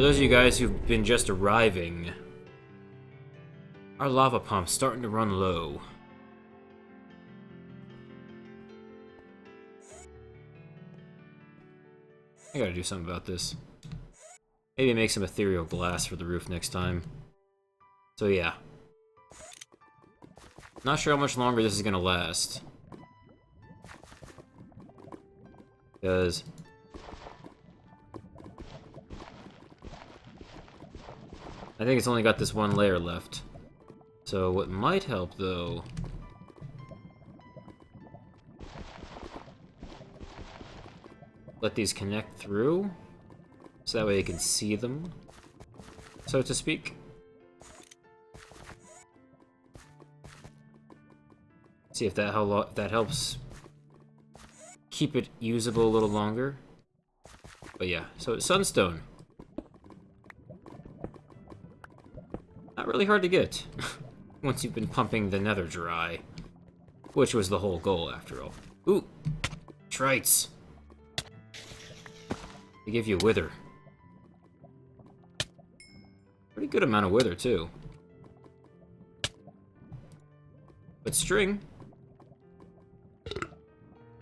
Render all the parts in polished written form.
For those of you guys who've been just arriving, our lava pump's starting to run low. I gotta do something about this. Maybe make some ethereal glass for the roof next time. So yeah. Not sure how much longer this is gonna last. Because I think it's only got this one layer left. So what might help, though... let these connect through, so that way you can see them, so to speak. See if that helps keep it usable a little longer. But yeah, so it's sunstone. Not really hard to get, once you've been pumping the nether dry. Which was the whole goal, after all. Ooh! Trites! They give you wither. Pretty good amount of wither, too. But string...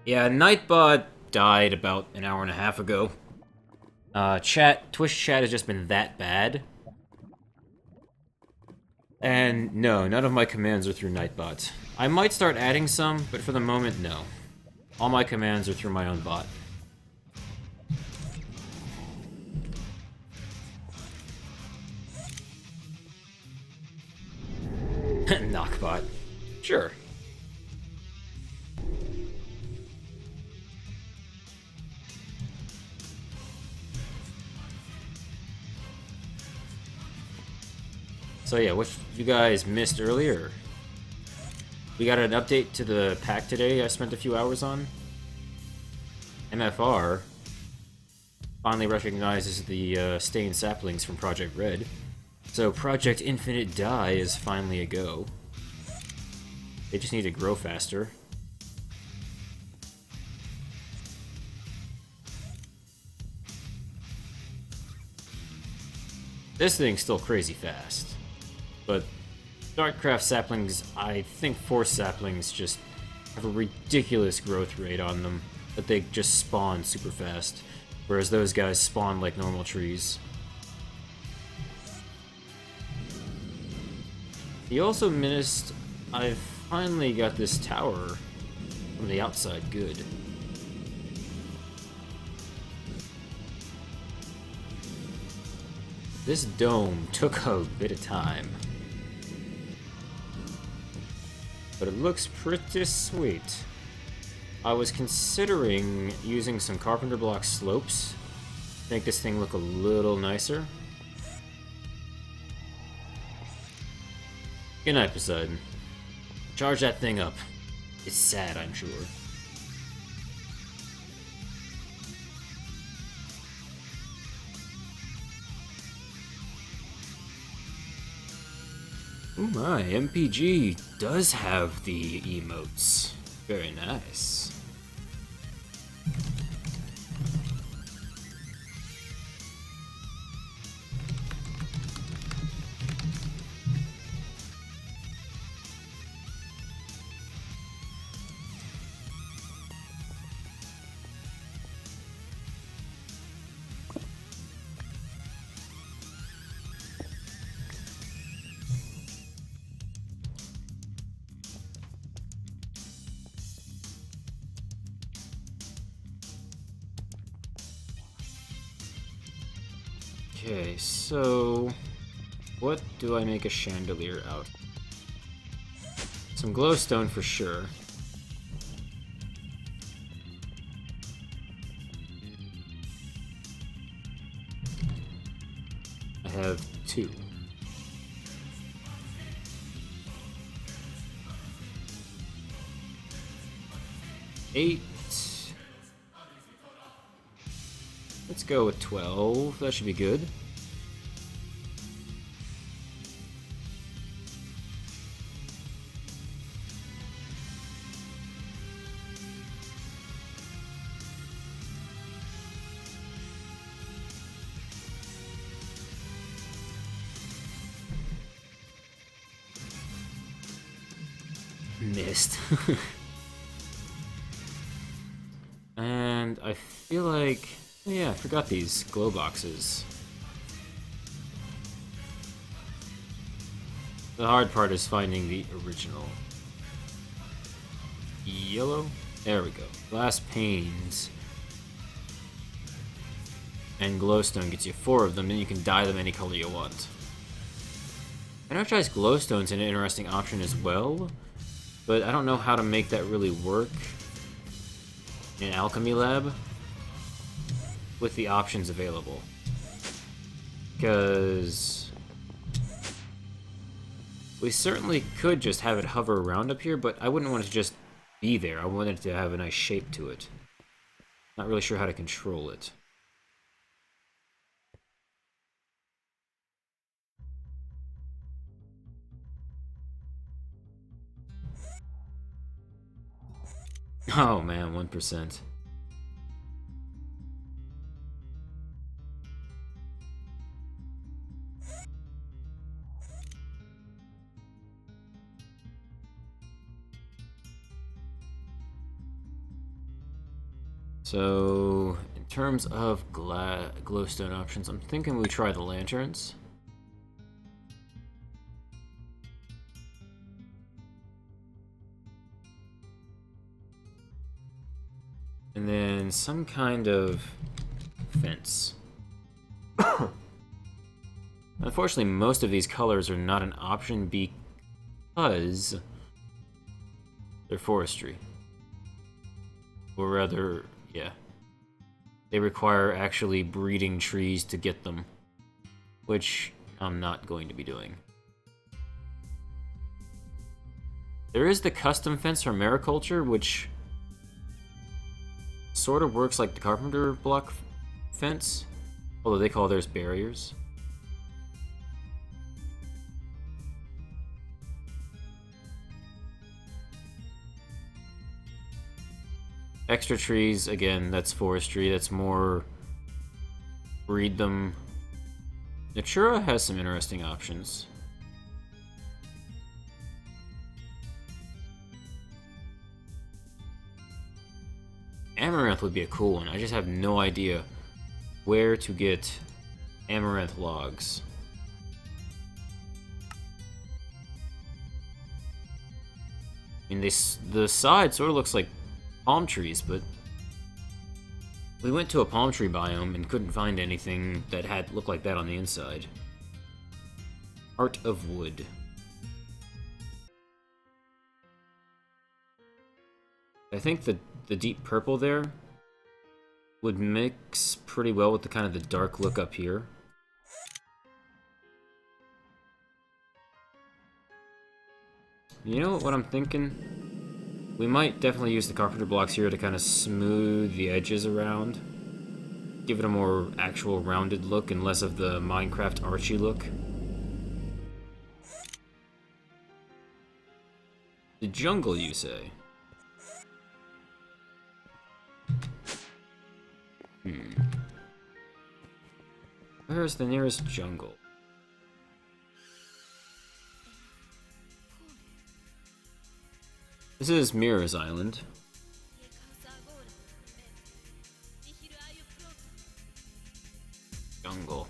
yeah, Nightbot died about an hour and a half ago. Twitch chat has just been that bad. And no, none of my commands are through Nightbot. I might start adding some, but for the moment, no. All my commands are through my own bot. Knockbot. Sure. So yeah, what you guys missed earlier, we got an update to the pack today I spent a few hours on. MFR finally recognizes the stained saplings from Project Red. So Project Infinite Dye is finally a go. They just need to grow faster. This thing's still crazy fast. But Noc'Craft saplings, I think force saplings just have a ridiculous growth rate on them, but they just spawn super fast, whereas those guys spawn like normal trees. You also missed, I've finally got this tower from the outside good. This dome took a bit of time. But it looks pretty sweet. I was considering using some carpenter block slopes to make this thing look a little nicer. Good night, Poseidon. Charge that thing up. It's sad, I'm sure. Oh my, MPG does have the emotes. Very nice. Okay, so what do I make a chandelier out? Some glowstone for sure. I have 2. Eight. Let's go with 12. That should be good. missed. And I feel like... Oh yeah, I forgot these glow boxes. The hard part is finding the original. Yellow? There we go. Glass panes. And glowstone gets you 4 of them, then you can dye them any color you want. Energized glowstone's an interesting option as well, but I don't know how to make that really work in Alchemy Lab with the options available. Because we certainly could just have it hover around up here, but I wouldn't want it to just be there. I want it to have a nice shape to it. Not really sure how to control it. Oh man, 1%. So, in terms of glowstone options, I'm thinking we try the lanterns. And then some kind of fence. Unfortunately, most of these colors are not an option because they're forestry. Or rather, yeah. They require actually breeding trees to get them, which I'm not going to be doing. There is the custom fence for mariculture, which sort of works like the carpenter block fence, although they call theirs barriers. Extra trees, again, that's forestry, that's more breed them. Natura has some interesting options. Amaranth would be a cool one. I just have no idea where to get amaranth logs. I mean, the side sort of looks like palm trees, but we went to a palm tree biome and couldn't find anything that had looked like that on the inside. Art of wood. I think the deep purple there would mix pretty well with the kind of the dark look up here. You know what I'm thinking? We might definitely use the carpenter blocks here to kind of smooth the edges around. Give it a more actual rounded look and less of the Minecraft Archie look. The jungle, you say? Where's the nearest jungle? This is Mirror's Island. Jungle.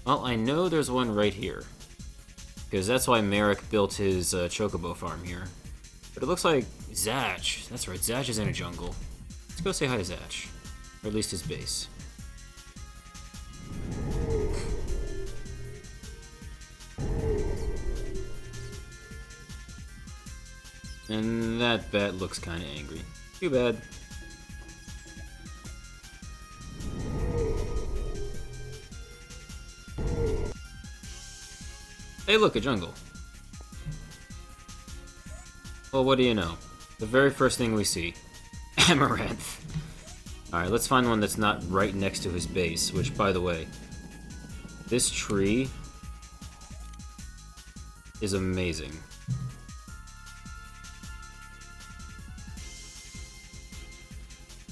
Well, I know there's one right here. Because that's why Merrick built his chocobo farm here. But it looks like Zatch. That's right, Zatch is in a jungle. Let's go say hi to Zatch. Or at least his base. And that bat looks kind of angry. Too bad. Hey look, a jungle. Well, what do you know? The very first thing we see. Amaranth. Alright, let's find one that's not right next to his base, which, by the way, this tree is amazing.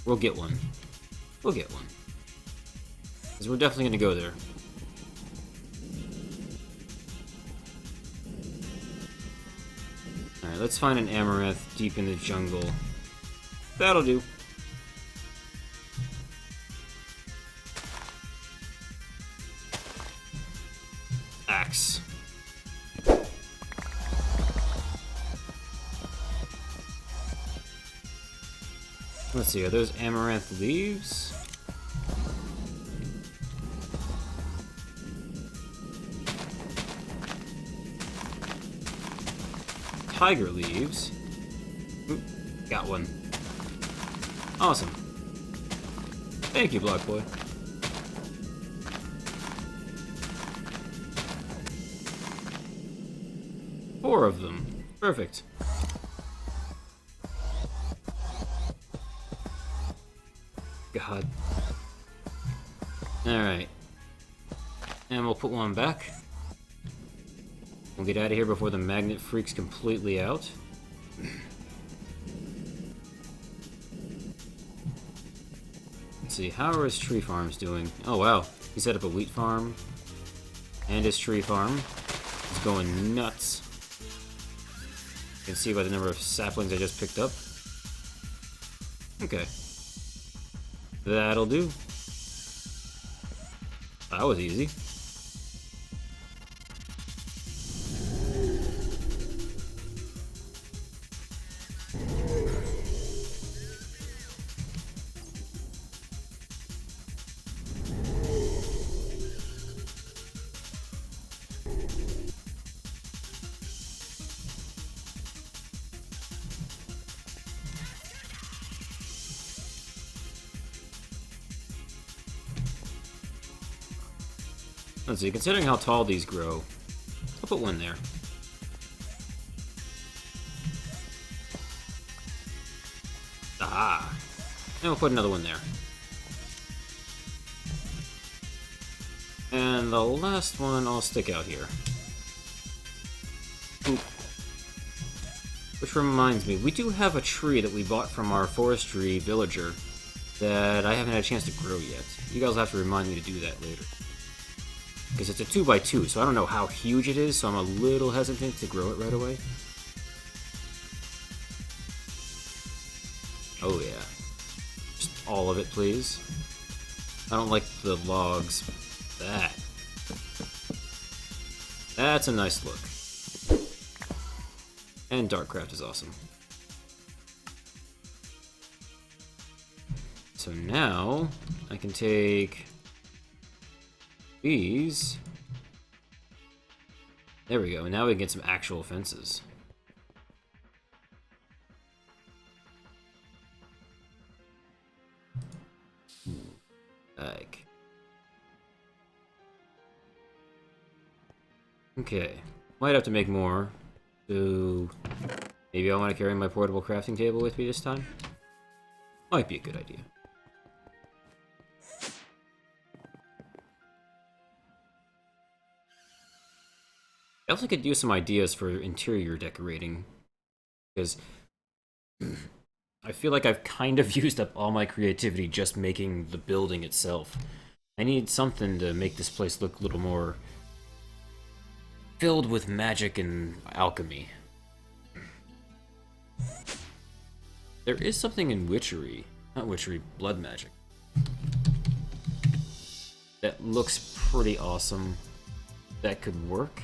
We'll get one. We'll get one. Because we're definitely going to go there. Alright, let's find an amaranth deep in the jungle. That'll do. Axe. Let's see, are those amaranth leaves? Tiger leaves. Oop, got one. Awesome. Thank you, Block Boy. Four of them. Perfect. God. Alright. And we'll put one back. We'll get out of here before the magnet freaks completely out. Let's see, how are his tree farms doing? Oh wow, he set up a wheat farm. And his tree farm is going nuts. You can see by the number of saplings I just picked up. Okay. That'll do. That was easy. Let's see, considering how tall these grow, I'll put one there. Ah! And we'll put another one there. And the last one I'll stick out here. Oop. Which reminds me, we do have a tree that we bought from our forestry villager that I haven't had a chance to grow yet. You guys will have to remind me to do that later. Because it's a 2x2, so I don't know how huge it is, so I'm a little hesitant to grow it right away. Oh yeah. Just all of it, please. I don't like the logs. That's a nice look. And Noc'Craft is awesome. So now, I can take these. There we go, and now we can get some actual fences. Like. Okay, might have to make more. So maybe I want to carry my portable crafting table with me this time? Might be a good idea. I also could use some ideas for interior decorating, because I feel like I've kind of used up all my creativity just making the building itself. I need something to make this place look a little more filled with magic and alchemy. There is something in witchery, not witchery, blood magic, that looks pretty awesome that could work.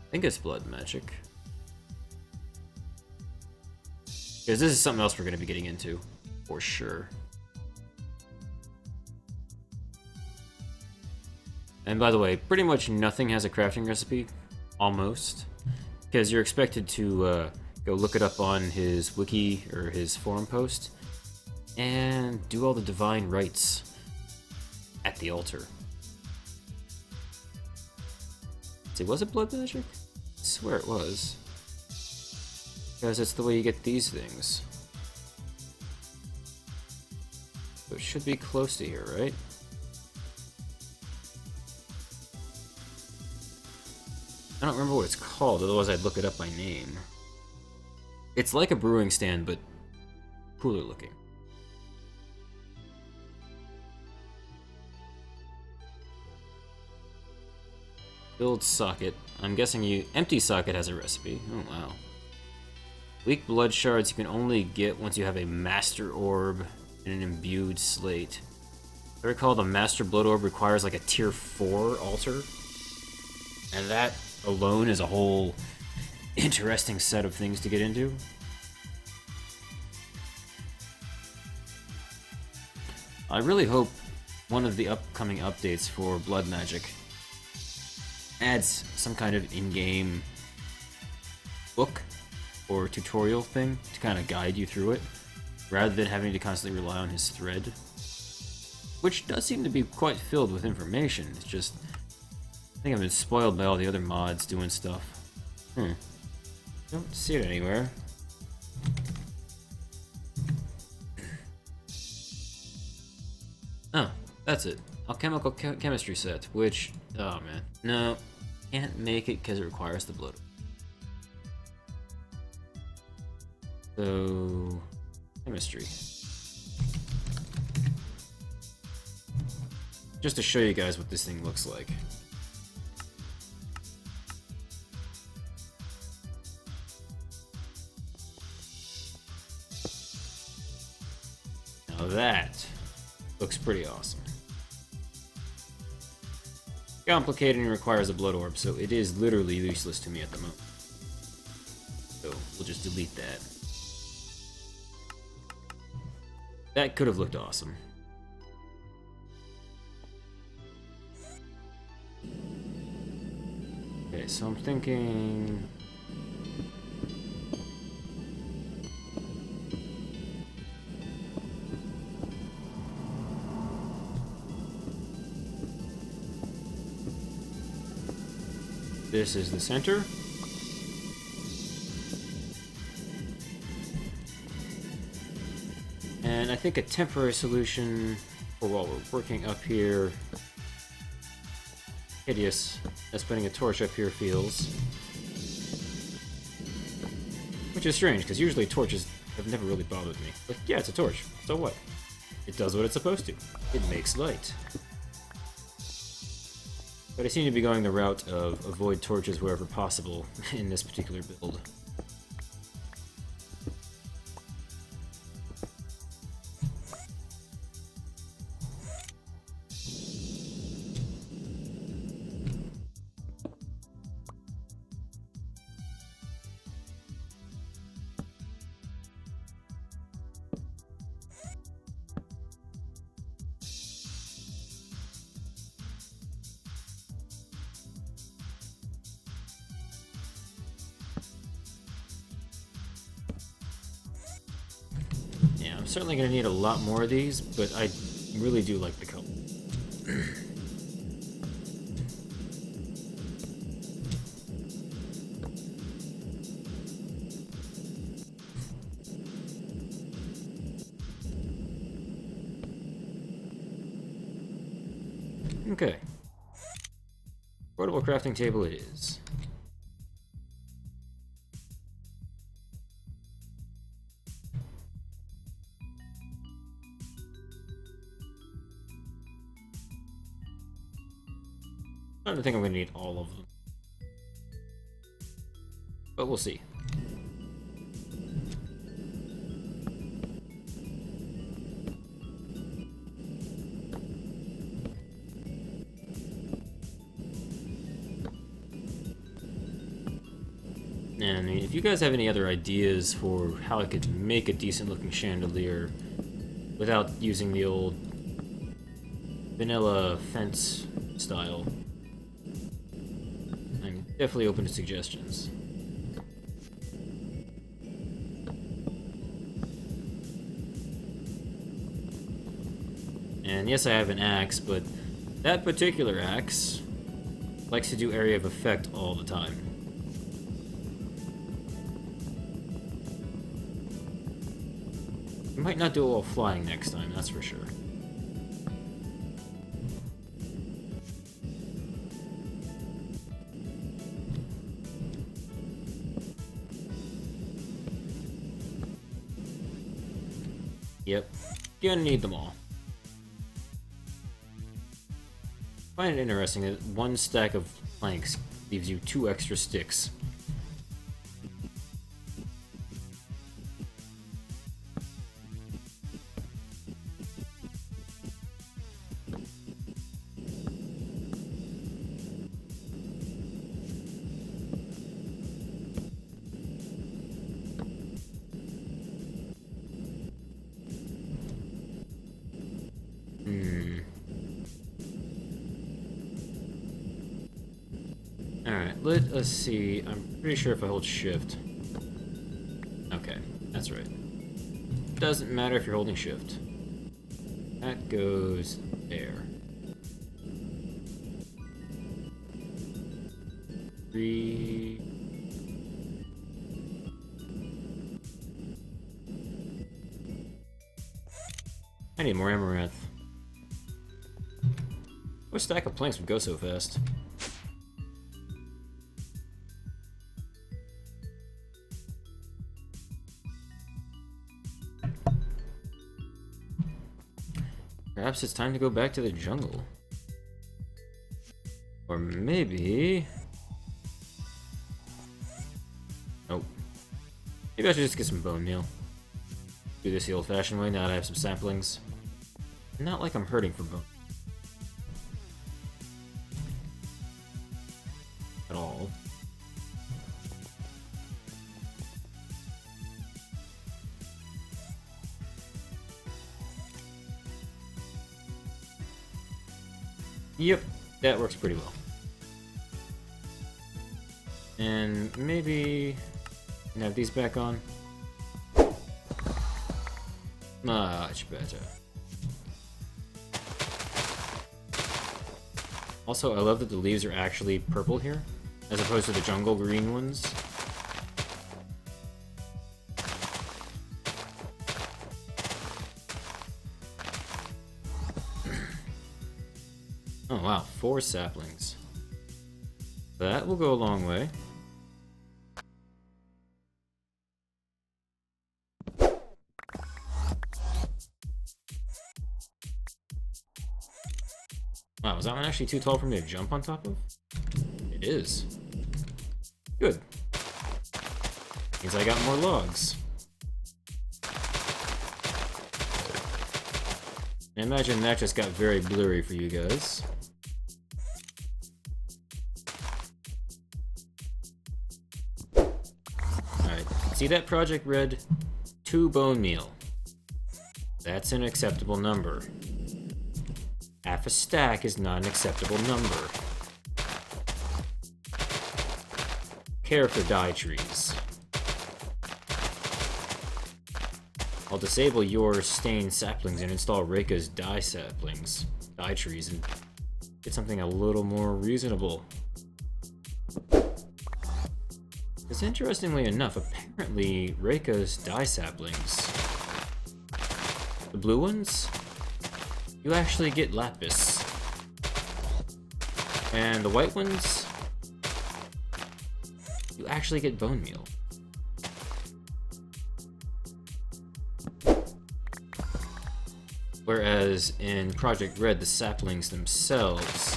I think it's blood magic. Because this is something else we're going to be getting into, for sure. And by the way, pretty much nothing has a crafting recipe, almost. Because you're expected to go look it up on his wiki or his forum post, and do all the divine rites at the altar. See, was it blood magic? I swear it was. Because it's the way you get these things. So it should be close to here, right? I don't remember what it's called, otherwise I'd look it up by name. It's like a brewing stand, but cooler looking. Build socket. I'm guessing you... Empty socket has a recipe. Oh, wow. Weak blood shards you can only get once you have a master orb and an imbued slate. I recall the master blood orb requires like a tier 4 altar. And that alone is a whole interesting set of things to get into. I really hope one of the upcoming updates for blood magic adds some kind of in-game book or tutorial thing to kind of guide you through it, rather than having to constantly rely on his thread, which does seem to be quite filled with information. It's just, I think I've been spoiled by all the other mods doing stuff. Don't see it anywhere. Oh, that's it. Alchemical chemistry set, which, oh man, no, can't make it because it requires the blood. So, chemistry. Just to show you guys what this thing looks like. Now that looks pretty awesome. Complicated and requires a blood orb, so it is literally useless to me at the moment. So we'll just delete that. That could have looked awesome. Okay, so I'm thinking... This is the center. And I think a temporary solution for while we're working up here, hideous, as putting a torch up here feels. Which is strange, because usually torches have never really bothered me. But yeah, it's a torch, so what? It does what it's supposed to. It makes light. But I seem to be going the route of avoid torches wherever possible in this particular build. Yeah, I'm certainly going to need a lot more of these, but I really do like the color. Okay. Portable crafting table it is. I don't think I'm going to need all of them. But we'll see. And if you guys have any other ideas for how I could make a decent looking chandelier without using the old vanilla fence style, I'm definitely open to suggestions. And yes, I have an axe, but that particular axe likes to do area of effect all the time. You might not do it while flying next time, that's for sure. Yep, gonna need them all. I find it interesting that one stack of planks leaves you 2 extra sticks. Alright, let us see. I'm pretty sure if I hold shift. Okay, that's right. Doesn't matter if you're holding shift. That goes there. 3. I need more amaranth. What stack of planks would go so fast? Perhaps it's time to go back to the jungle. Or maybe... Nope. Maybe I should just get some bone meal. Do this the old-fashioned way now that I have some saplings. Not like I'm hurting for bone. At all. Yep, that works pretty well. And maybe I can have these back on. Much better. Also, I love that the leaves are actually purple here, as opposed to the jungle green ones. Oh wow, 4 saplings. That will go a long way. Wow, is that one actually too tall for me to jump on top of? It is. Good. Means I got more logs. I imagine that just got very blurry for you guys. Alright, see that Project Red? 2 bone meal. That's an acceptable number. Half a stack is not an acceptable number. Character dye trees. I'll disable your stained saplings and install Reika's dye saplings, dye trees, and get something a little more reasonable. Because interestingly enough, apparently Reika's dye saplings, the blue ones, you actually get lapis. And the white ones, you actually get bone meal. Whereas in Project Red, the saplings themselves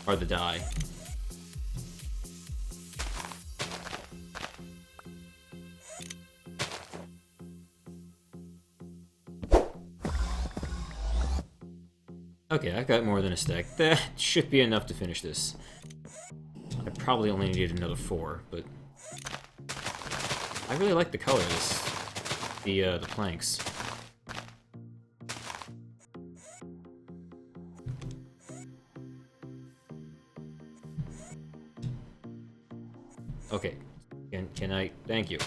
are the dye. Okay, I got more than a stack. That should be enough to finish this. I probably only needed another 4, but I really like the colors, the planks. Okay, can I? Thank you.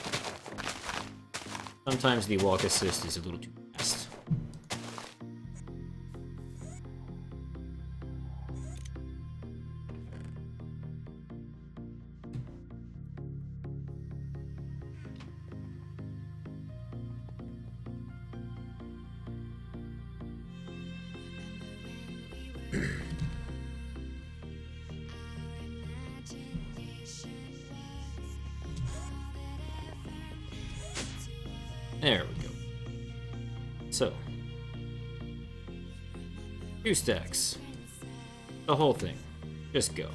Sometimes the walk assist is a little too fast. There we go. So, 2 stacks. The whole thing. Just go.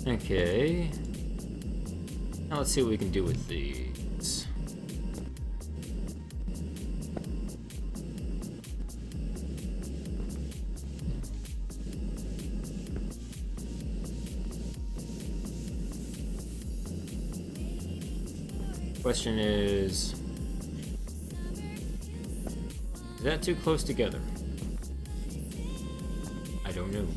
Okay. Now let's see what we can do with these. Question is that too close together? I don't know.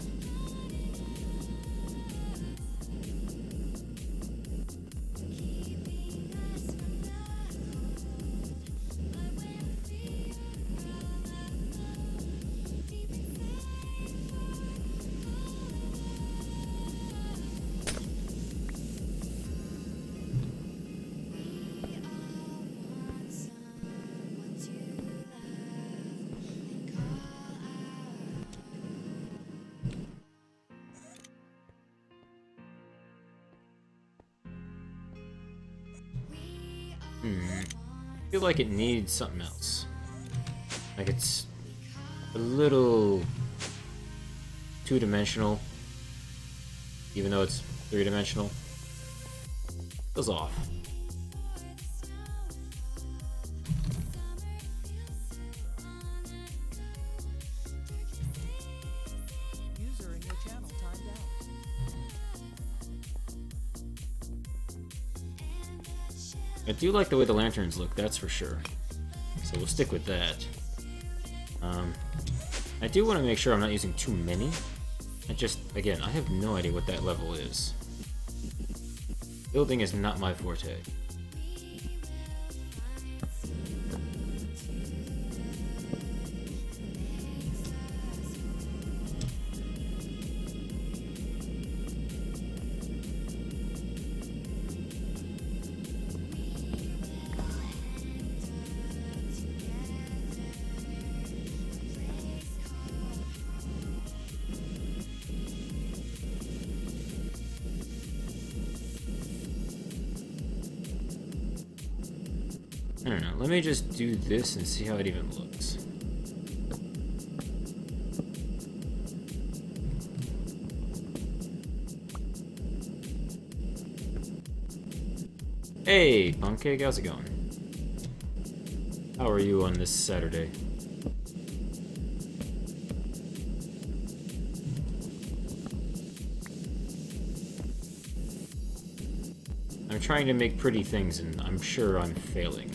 I feel like it needs something else. Like it's a little two-dimensional, even though it's three-dimensional. Feels off. User in your channel timed out. I do like the way the lanterns look, that's for sure. So we'll stick with that. I do want to make sure I'm not using too many. Again, I have no idea what that level is. Building is not my forte. I don't know, let me just do this and see how it even looks. Hey, Pancake, how's it going? How are you on this Saturday? I'm trying to make pretty things and I'm sure I'm failing.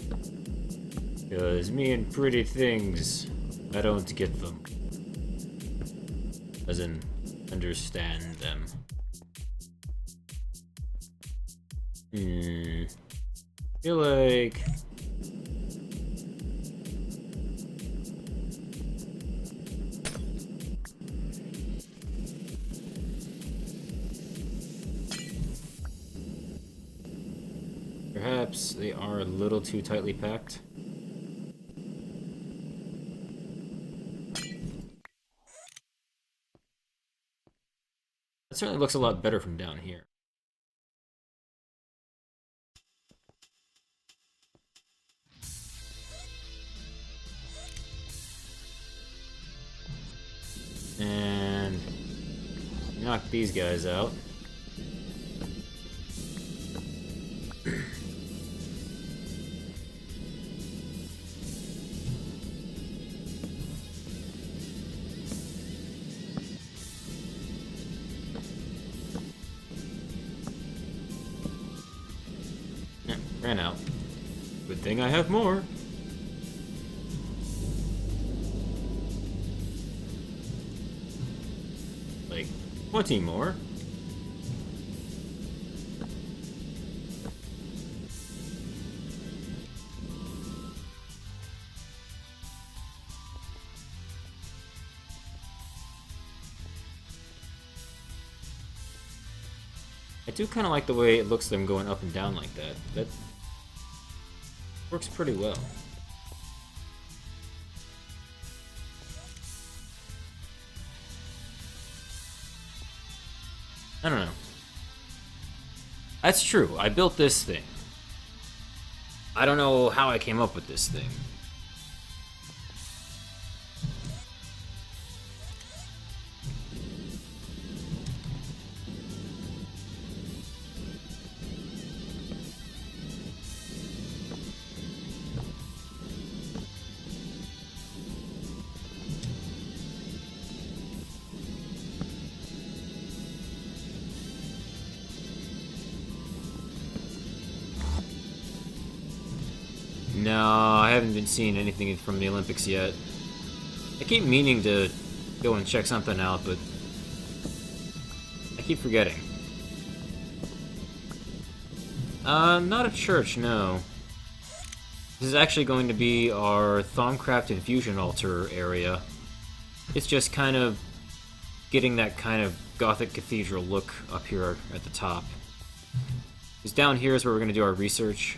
Because me and pretty things, I don't get them. As in, understand them. Feel like... perhaps they are a little too tightly packed. That certainly looks a lot better from down here. And knock these guys out. Ran out. Good thing I have more. Like 20 more. I do kind of like the way it looks them going up and down like that. That works pretty well. I don't know. That's true. I built this thing. I don't know how I came up with this thing. No, I haven't been seeing anything from the Olympics yet. I keep meaning to go and check something out, but I keep forgetting. Not a church, no. This is actually going to be our Thaumcraft infusion altar area. It's just kind of getting that kind of Gothic cathedral look up here at the top. Because down here is where we're going to do our research.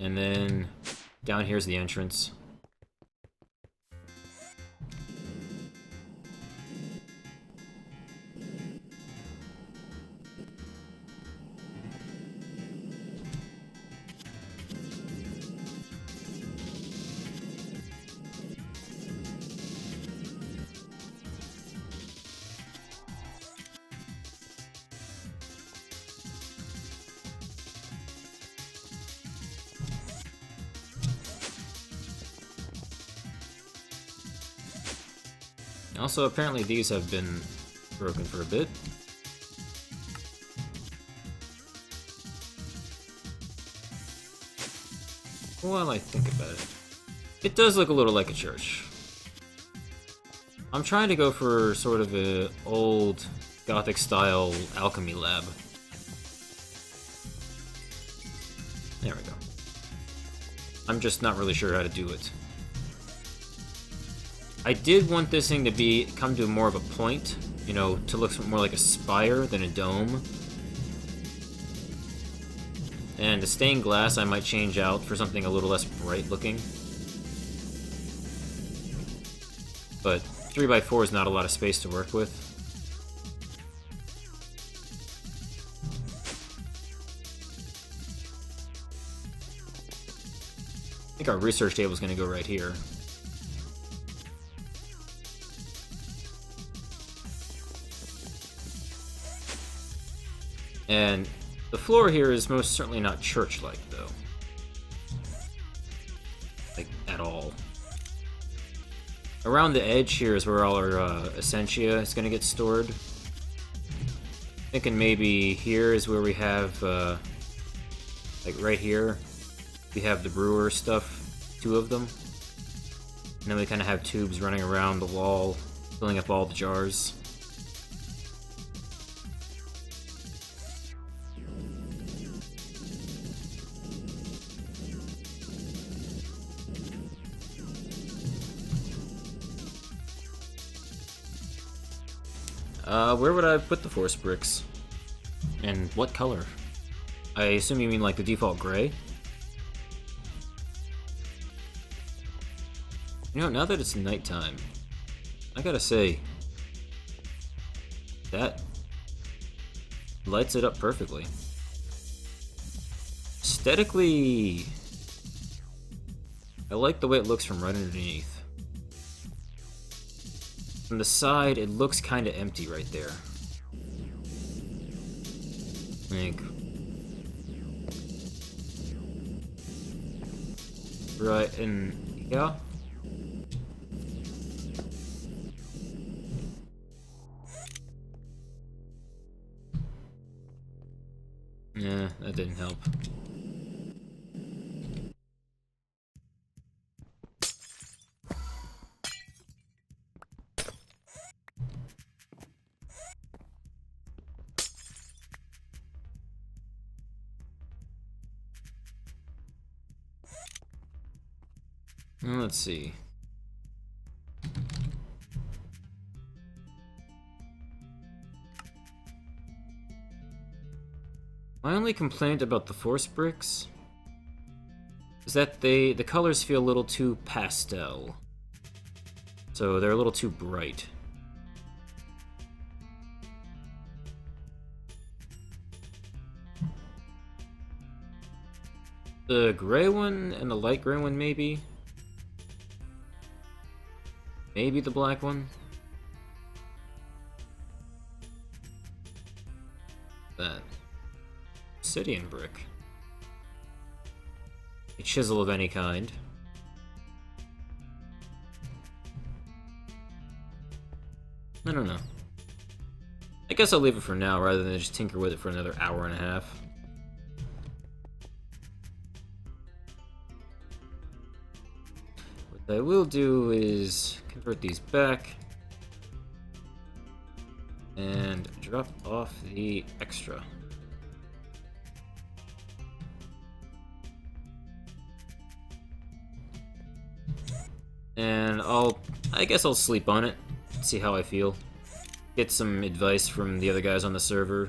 And then down here's the entrance. Also, apparently these have been broken for a bit. While I think about it, it does look a little like a church. I'm trying to go for sort of a old Gothic style alchemy lab. There we go. I'm just not really sure how to do it. I did want this thing to come to more of a point, you know, to look more like a spire than a dome. And the stained glass I might change out for something a little less bright looking. But 3x4 is not a lot of space to work with. I think our research table is going to go right here. And the floor here is most certainly not church-like, though. Like, at all. Around the edge here is where all our essentia is going to get stored. Thinking maybe here is where we have, like right here, we have the brewer stuff, 2 of them. And then we kind of have tubes running around the wall, filling up all the jars. Where would I put the force bricks? And what color? I assume you mean like the default gray? You know, now that it's nighttime, I gotta say, that lights it up perfectly. Aesthetically, I like the way it looks from right underneath. From the side, it looks kind of empty right there. Like, right, and yeah. Yeah, that didn't help. Let's see. My only complaint about the force bricks is that the colors feel a little too pastel. So they're a little too bright. The gray one and the light gray one, maybe? Maybe the black one? That. Obsidian brick. A chisel of any kind. I don't know. I guess I'll leave it for now rather than just tinker with it for another hour and a half. What I will do is convert these back and drop off the extra. And I guess I'll sleep on it, see how I feel. Get some advice from the other guys on the server.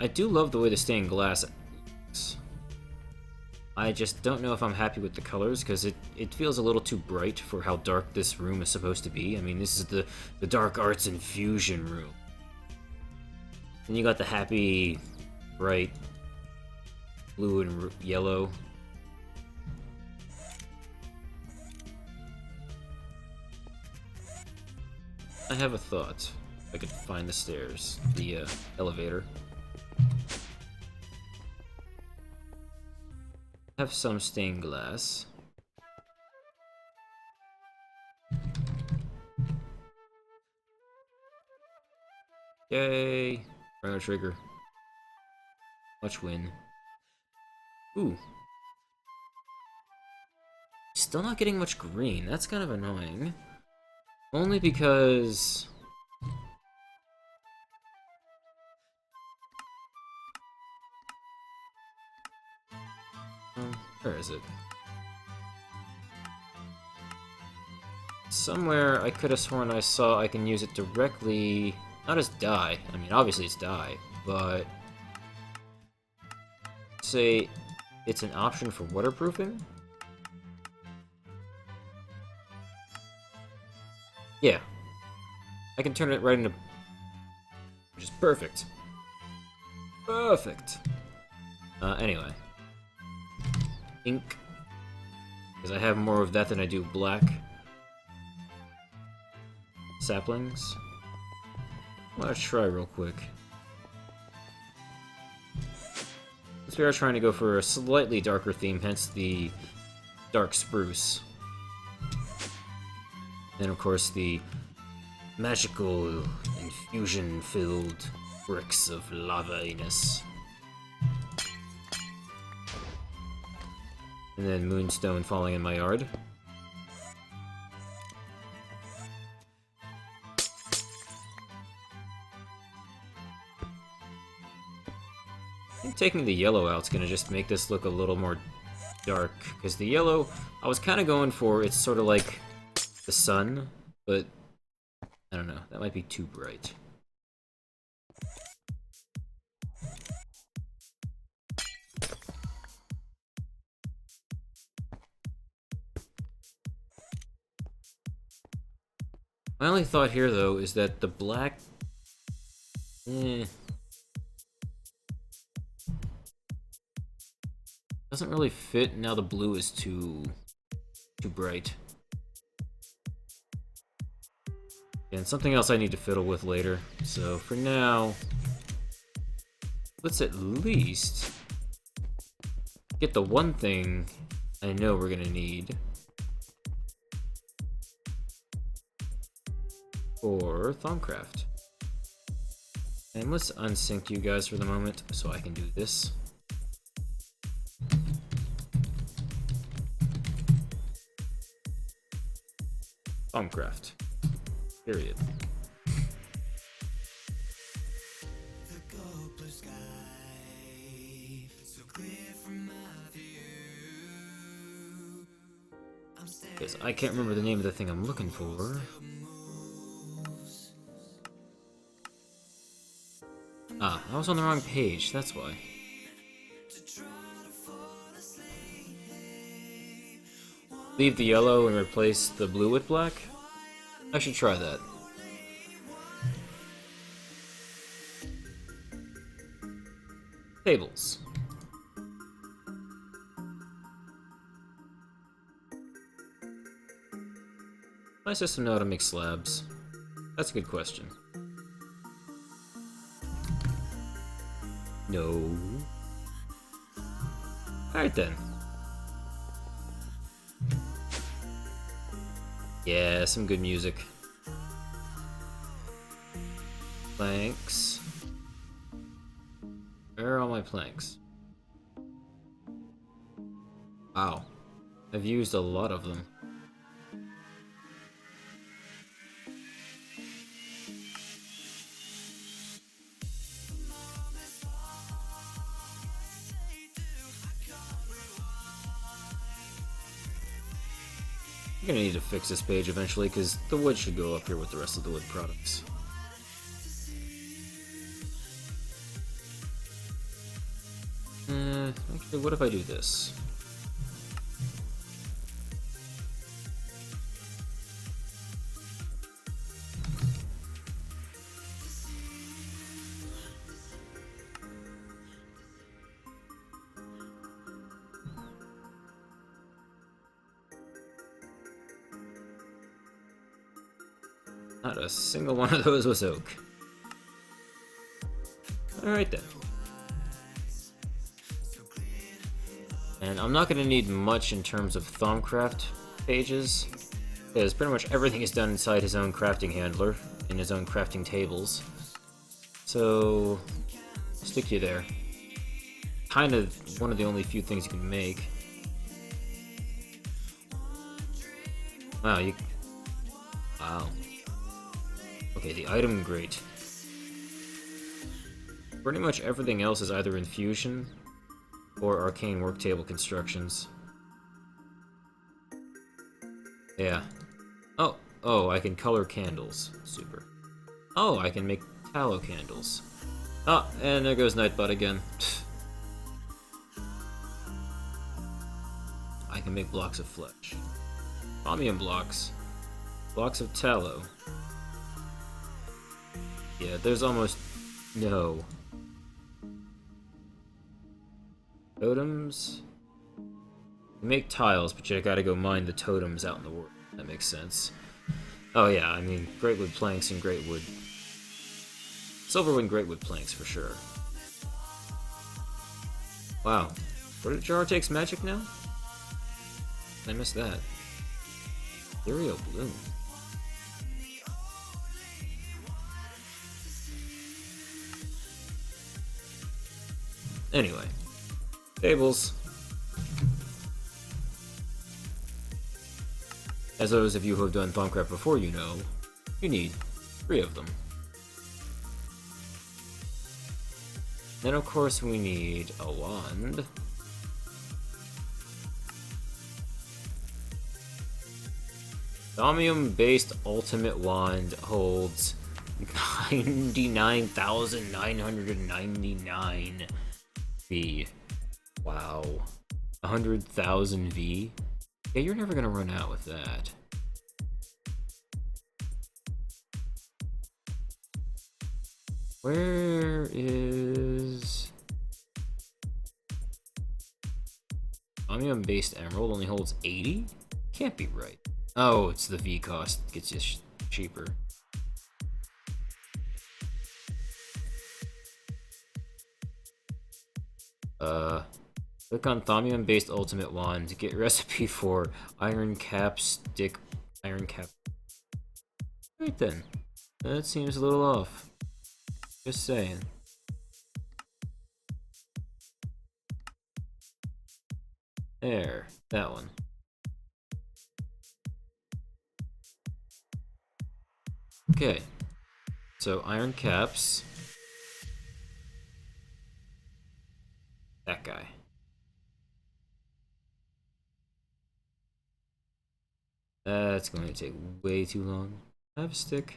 I do love the way the stained glass looks. I just don't know if I'm happy with the colors, because it feels a little too bright for how dark this room is supposed to be. I mean, this is the Dark Arts Infusion room. And you got the happy, bright blue and yellow. I have a thought. If I could find the stairs, the elevator. Have some stained glass. Yay! Chrono Trigger. Much win. Ooh. Still not getting much green. That's kind of annoying. Only because... where is it? Somewhere I could have sworn I saw I can use it directly... not as dye. I mean, obviously it's dye, but... say it's an option for waterproofing? Yeah. I can turn it right into... which is perfect. Perfect! Anyway. Ink. Because I have more of that than I do black. Saplings. I'm gonna try real quick. Since we are trying to go for a slightly darker theme, hence the dark spruce. And of course the magical infusion-filled bricks of lava-iness. And then moonstone falling in my yard. I think taking the yellow out is going to just make this look a little more dark. Because the yellow, I was kind of going for, it's sort of like the sun, but I don't know, that might be too bright. My only thought here, though, is that the black... doesn't really fit, now the blue is too bright. And something else I need to fiddle with later. So for now, let's at least get the one thing I know we're gonna need for Thaumcraft. And let's unsync you guys for the moment so I can do this. Thaumcraft. Period. Because I can't remember the name of the thing I'm looking for. I was on the wrong page, that's why. Leave the yellow and replace the blue with black? I should try that. Tables. My system know how to make slabs? That's a good question. No. Alright then. Yeah, some good music. Planks. Where are all my planks? Wow. I've used a lot of them. I'm gonna need to fix this page eventually, because the wood should go up here with the rest of the wood products. Actually, what if I do this? Not a single one of those was oak. Alright then. And I'm not going to need much in terms of Thaumcraft pages, because pretty much everything is done inside his own crafting handler, in his own crafting tables. So, I'll stick you there. Kind of one of the only few things you can make. Wow, Wow. Okay, the item grate. Pretty much everything else is either infusion or arcane work table constructions. Yeah. Oh, I can color candles. Super. Oh, I can make tallow candles. Oh, and there goes Nightbot again. I can make blocks of flesh. Omnium blocks. Blocks of tallow. Yeah, there's almost no. Totems? You make tiles, but you gotta go mine the totems out in the world. That makes sense. Oh yeah, I mean, greatwood planks and greatwood. Silverwood greatwood planks for sure. Wow. What jar takes magic now? I missed that. Ethereal Bloom. Anyway. Tables. As those of you who have done Thaumcraft before you know, you need 3 of them. Then of course we need a wand. The Omnium-based ultimate wand holds 99,999 V. Wow. 100,000 V? Yeah, you're never gonna run out with that. Where is... Omnium-based emerald only holds 80? Can't be right. Oh, it's the V cost. It gets you cheaper. Click on Thaumium-based ultimate wand to get recipe for iron cap stick. Iron cap. Right then. That seems a little off. Just saying. There. That one. Okay. So, iron caps. That guy. That's going to take way too long. I have a stick.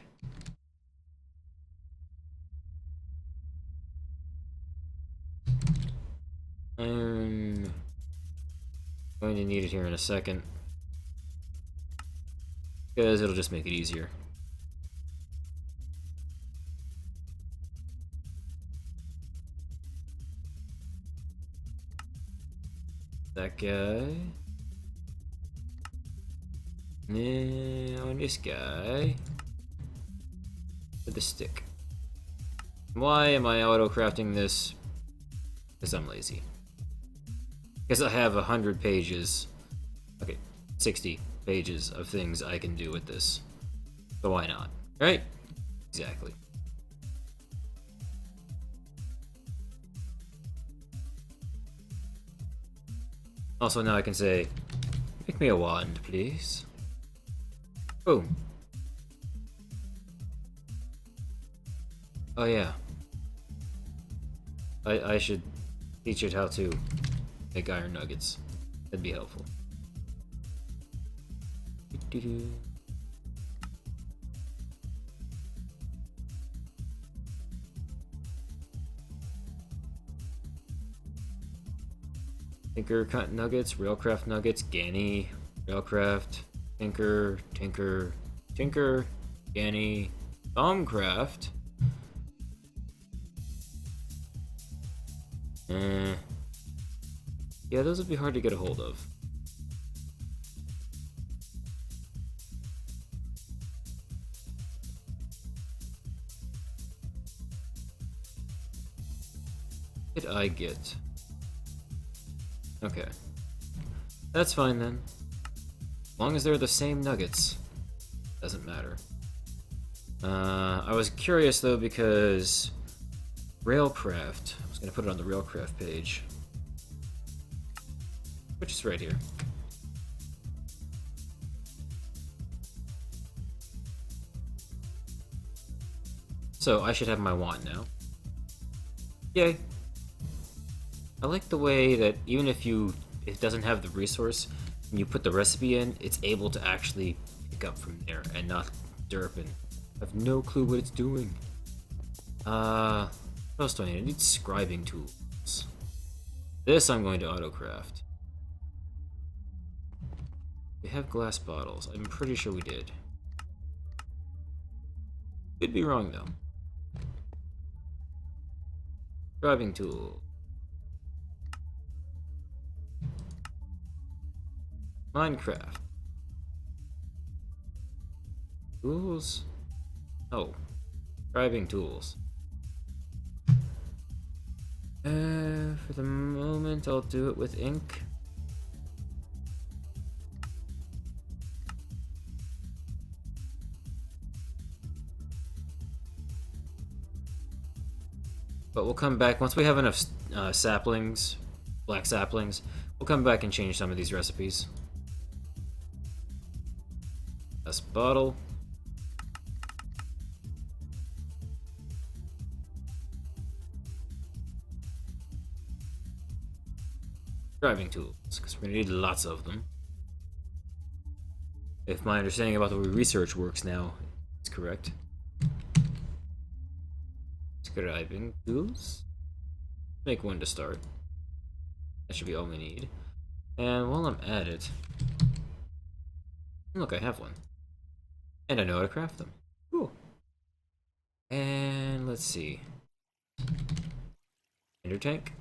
I'm going to need it here in a second, because it'll just make it easier. That guy. Now this guy. With the stick. Why am I auto-crafting this? Because I'm lazy. Because I have 100 pages. Okay, 60 pages of things I can do with this. So why not? Right? Exactly. Also, now I can say, make me a wand, please. Boom. Oh yeah. I should teach it how to make iron nuggets. That'd be helpful. Tinker nuggets, Railcraft nuggets, Ganny, Railcraft, Tinker, Tinker, Tinker, Ganny, Thaumcraft. Yeah, those would be hard to get a hold of. What did I get? Okay. That's fine then. As long as they're the same nuggets. Doesn't matter. I was curious though because Railcraft, I was gonna put it on the Railcraft page, which is right here. So I should have my wand now. Yay. I like the way that even if it doesn't have the resource, when you put the recipe in, it's able to actually pick up from there and not derp and have no clue what it's doing. What else do I need? I need scribing tools. This I'm going to auto-craft. We have glass bottles. I'm pretty sure we did. Could be wrong though. Scribing tool. Minecraft. Tools? Oh. Scribing tools. For the moment, I'll do it with ink. But we'll come back, once we have enough saplings, black saplings, we'll come back and change some of these recipes. This bottle. Driving tools, because we're gonna need lots of them. If my understanding about the way research works now is correct. Scribing tools. Make one to start. That should be all we need. And while I'm at it, look, I have one. And I know how to craft them. Cool. And let's see. Ender tank?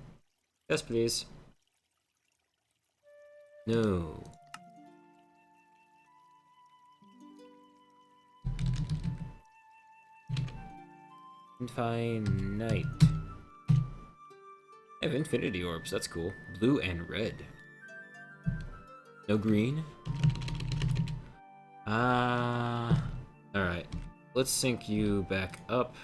Yes, please. No. Infinite. I have infinity orbs, that's cool. Blue and red. No green. Alright. Let's sync you back up.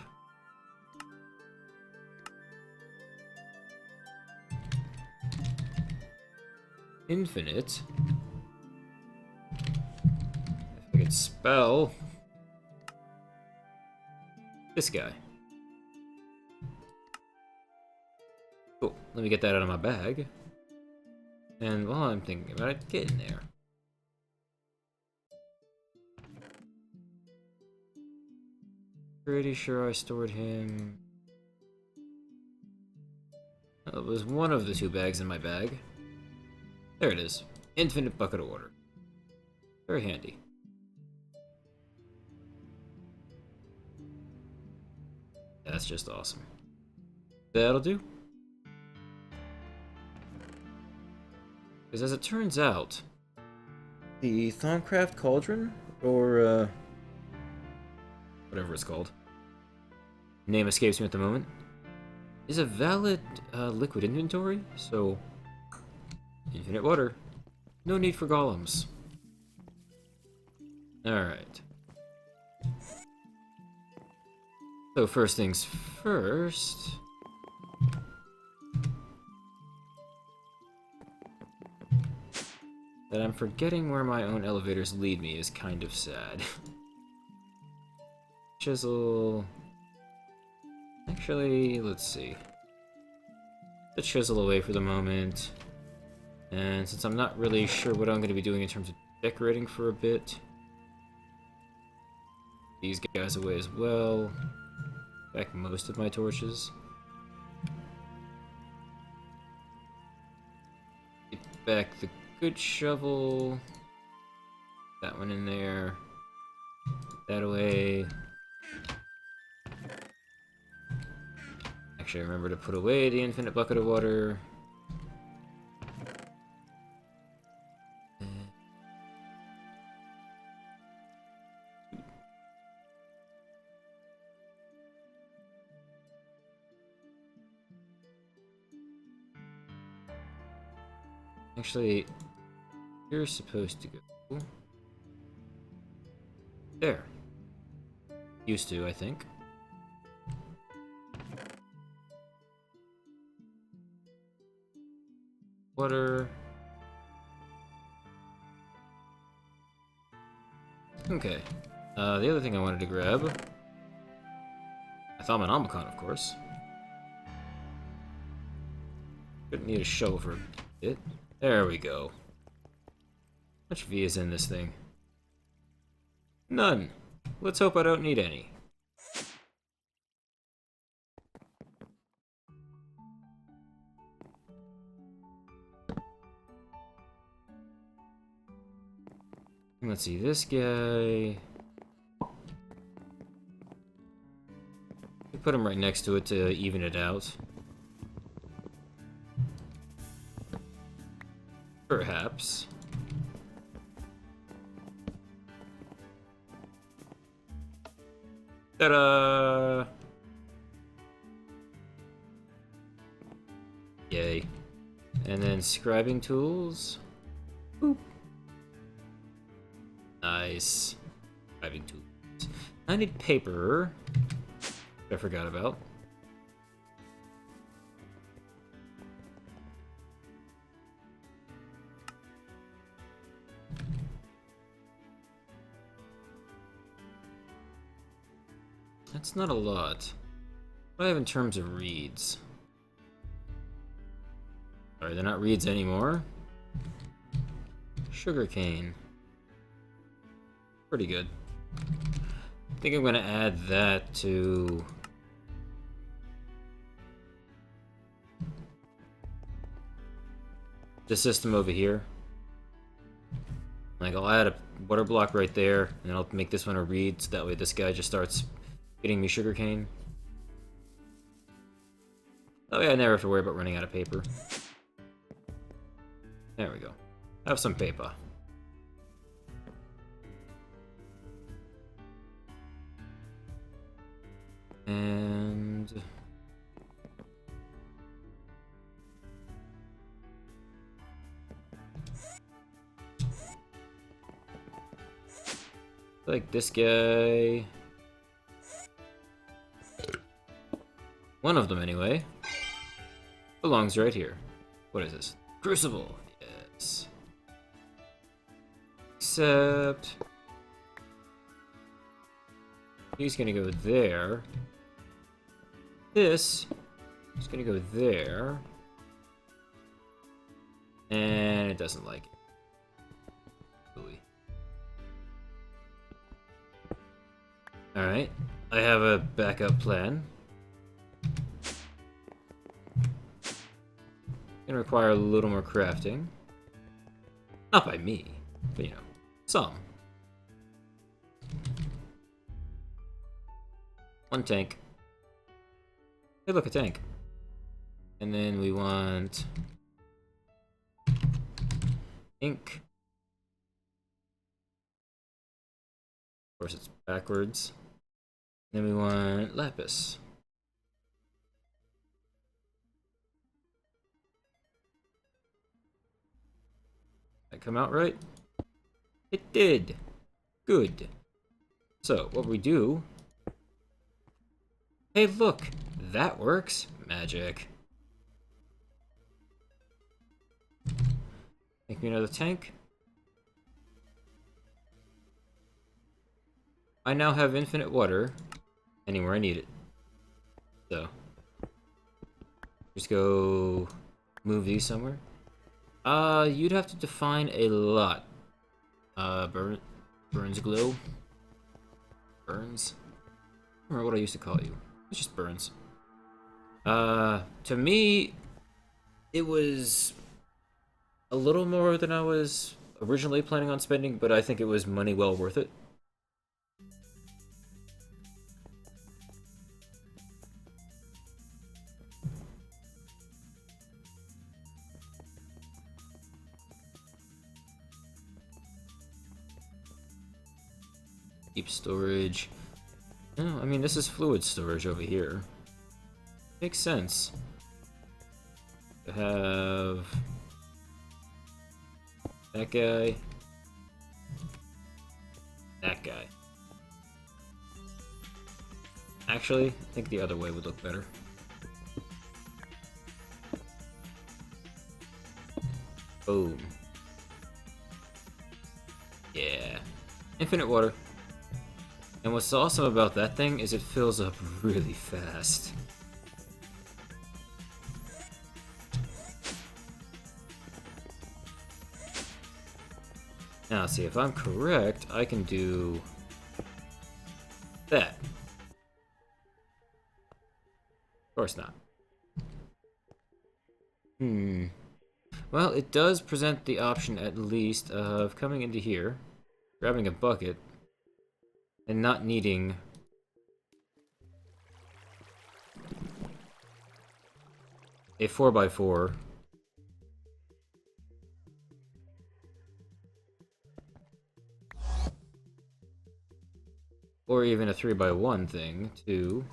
Infinite. If I could spell this guy. Cool. Let me get that out of my bag. And while I'm thinking about it, get in there. Pretty sure I stored him. That was one of the 2 bags in my bag. There it is. Infinite bucket of water. Very handy. That's just awesome. That'll do. Because as it turns out, the Thaumcraft cauldron, or whatever it's called, name escapes me at the moment, is a valid liquid inventory, so infinite water. No need for golems. Alright. So first things first... That I'm forgetting where my own elevators lead me is kind of sad. Chisel... Actually, let's see. The chisel away for the moment. And since I'm not really sure what I'm going to be doing in terms of decorating for a bit, these guys away as well. Back most of my torches. Get back the good shovel. That one in there. That away. Actually, I remember to put away the infinite bucket of water. Actually, you're supposed to go there. Used to, I think. Water. Okay. The other thing I wanted to grab, a Thaumanomicon, of course. Couldn't need a shovel for a bit. There we go. How much V is in this thing? None. Let's hope I don't need any. Let's see, this guy... We put him right next to it to even it out. Perhaps. Ta-da! Yay. And then scribing tools. Boop. Nice. Scribing tools. I need paper. I forgot about. That's not a lot. What do I have in terms of reeds? Sorry, they're not reeds anymore. Sugarcane. Pretty good. I think I'm gonna add that to... the system over here. Like, I'll add a water block right there, and I'll make this one a reed, so that way this guy just starts getting me sugarcane. That way I never have to worry about running out of paper. There we go. Have some paper. And... like this guy... one of them, anyway, belongs right here. What is this? Crucible! Yes. Except... he's gonna go there. This is gonna go there. And it doesn't like it. Ooey. Alright. I have a backup plan. Gonna require a little more crafting. Not by me, but you know, some. One tank. Hey, look, a tank. And then we want ink. Of course, it's backwards. Then we want lapis. That come out right? It did. Good. So, what we do... Hey, look! That works. Magic. Make me another tank. I now have infinite water anywhere I need it. So, just go move these somewhere. You'd have to define a lot. Burns glow? Burns? I don't remember what I used to call you. It's just Burns. To me, it was a little more than I was originally planning on spending, but I think it was money well worth it. Deep storage. No, I mean, this is fluid storage over here. Makes sense to have that guy, that guy. Actually, I think the other way would look better. Boom. Yeah. Infinite water. And what's awesome about that thing is it fills up really fast. Now, see, if I'm correct, I can do that. Of course not. Well, it does present the option, at least, of coming into here, grabbing a bucket, and not needing a 4x4. Or even a 3x1 thing to...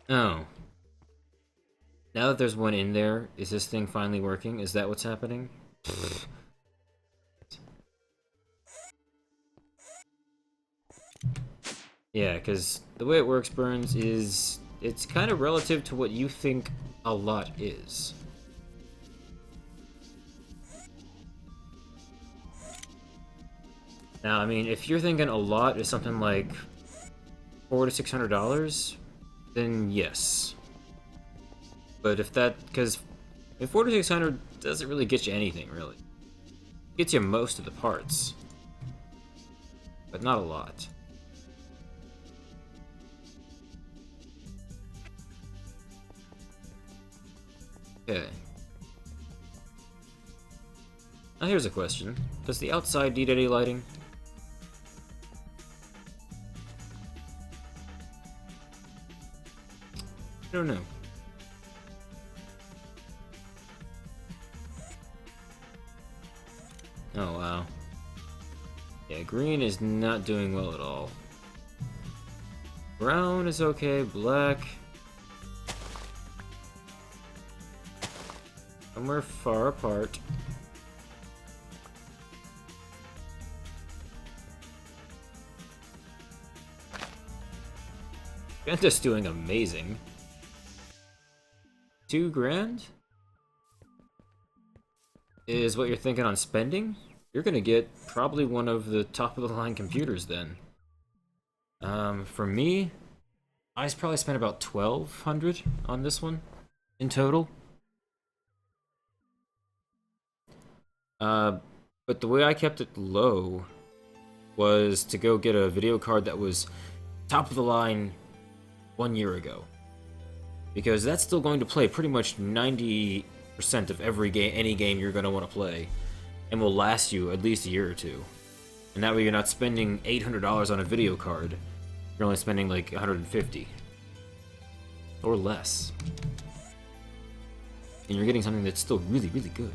Oh. Now that there's one in there, is this thing finally working? Is that what's happening? Yeah, because the way it works, Burns, is it's kind of relative to what you think a lot is. Now, I mean, if you're thinking a lot is something like $400 to $600, then yes. But if that, because if $400 to $600 doesn't really get you anything, really. It gets you most of the parts, but not a lot. Okay. Now here's a question. Does the outside need any lighting? I don't know. Oh wow. Yeah, green is not doing well at all. Brown is okay, black... somewhere far apart. Fanta's doing amazing. $2,000 is what you're thinking on spending? You're gonna get probably one of the top of the line computers then. For me, I probably spent about $1,200 on this one in total. But the way I kept it low was to go get a video card that was top of the line 1 year ago. because that's still going to play pretty much 90% of any game you're going to want to play, and will last you at least a year or two. And that way you're not spending $800 on a video card. You're only spending like $150 or less, and you're getting something that's still really, really good.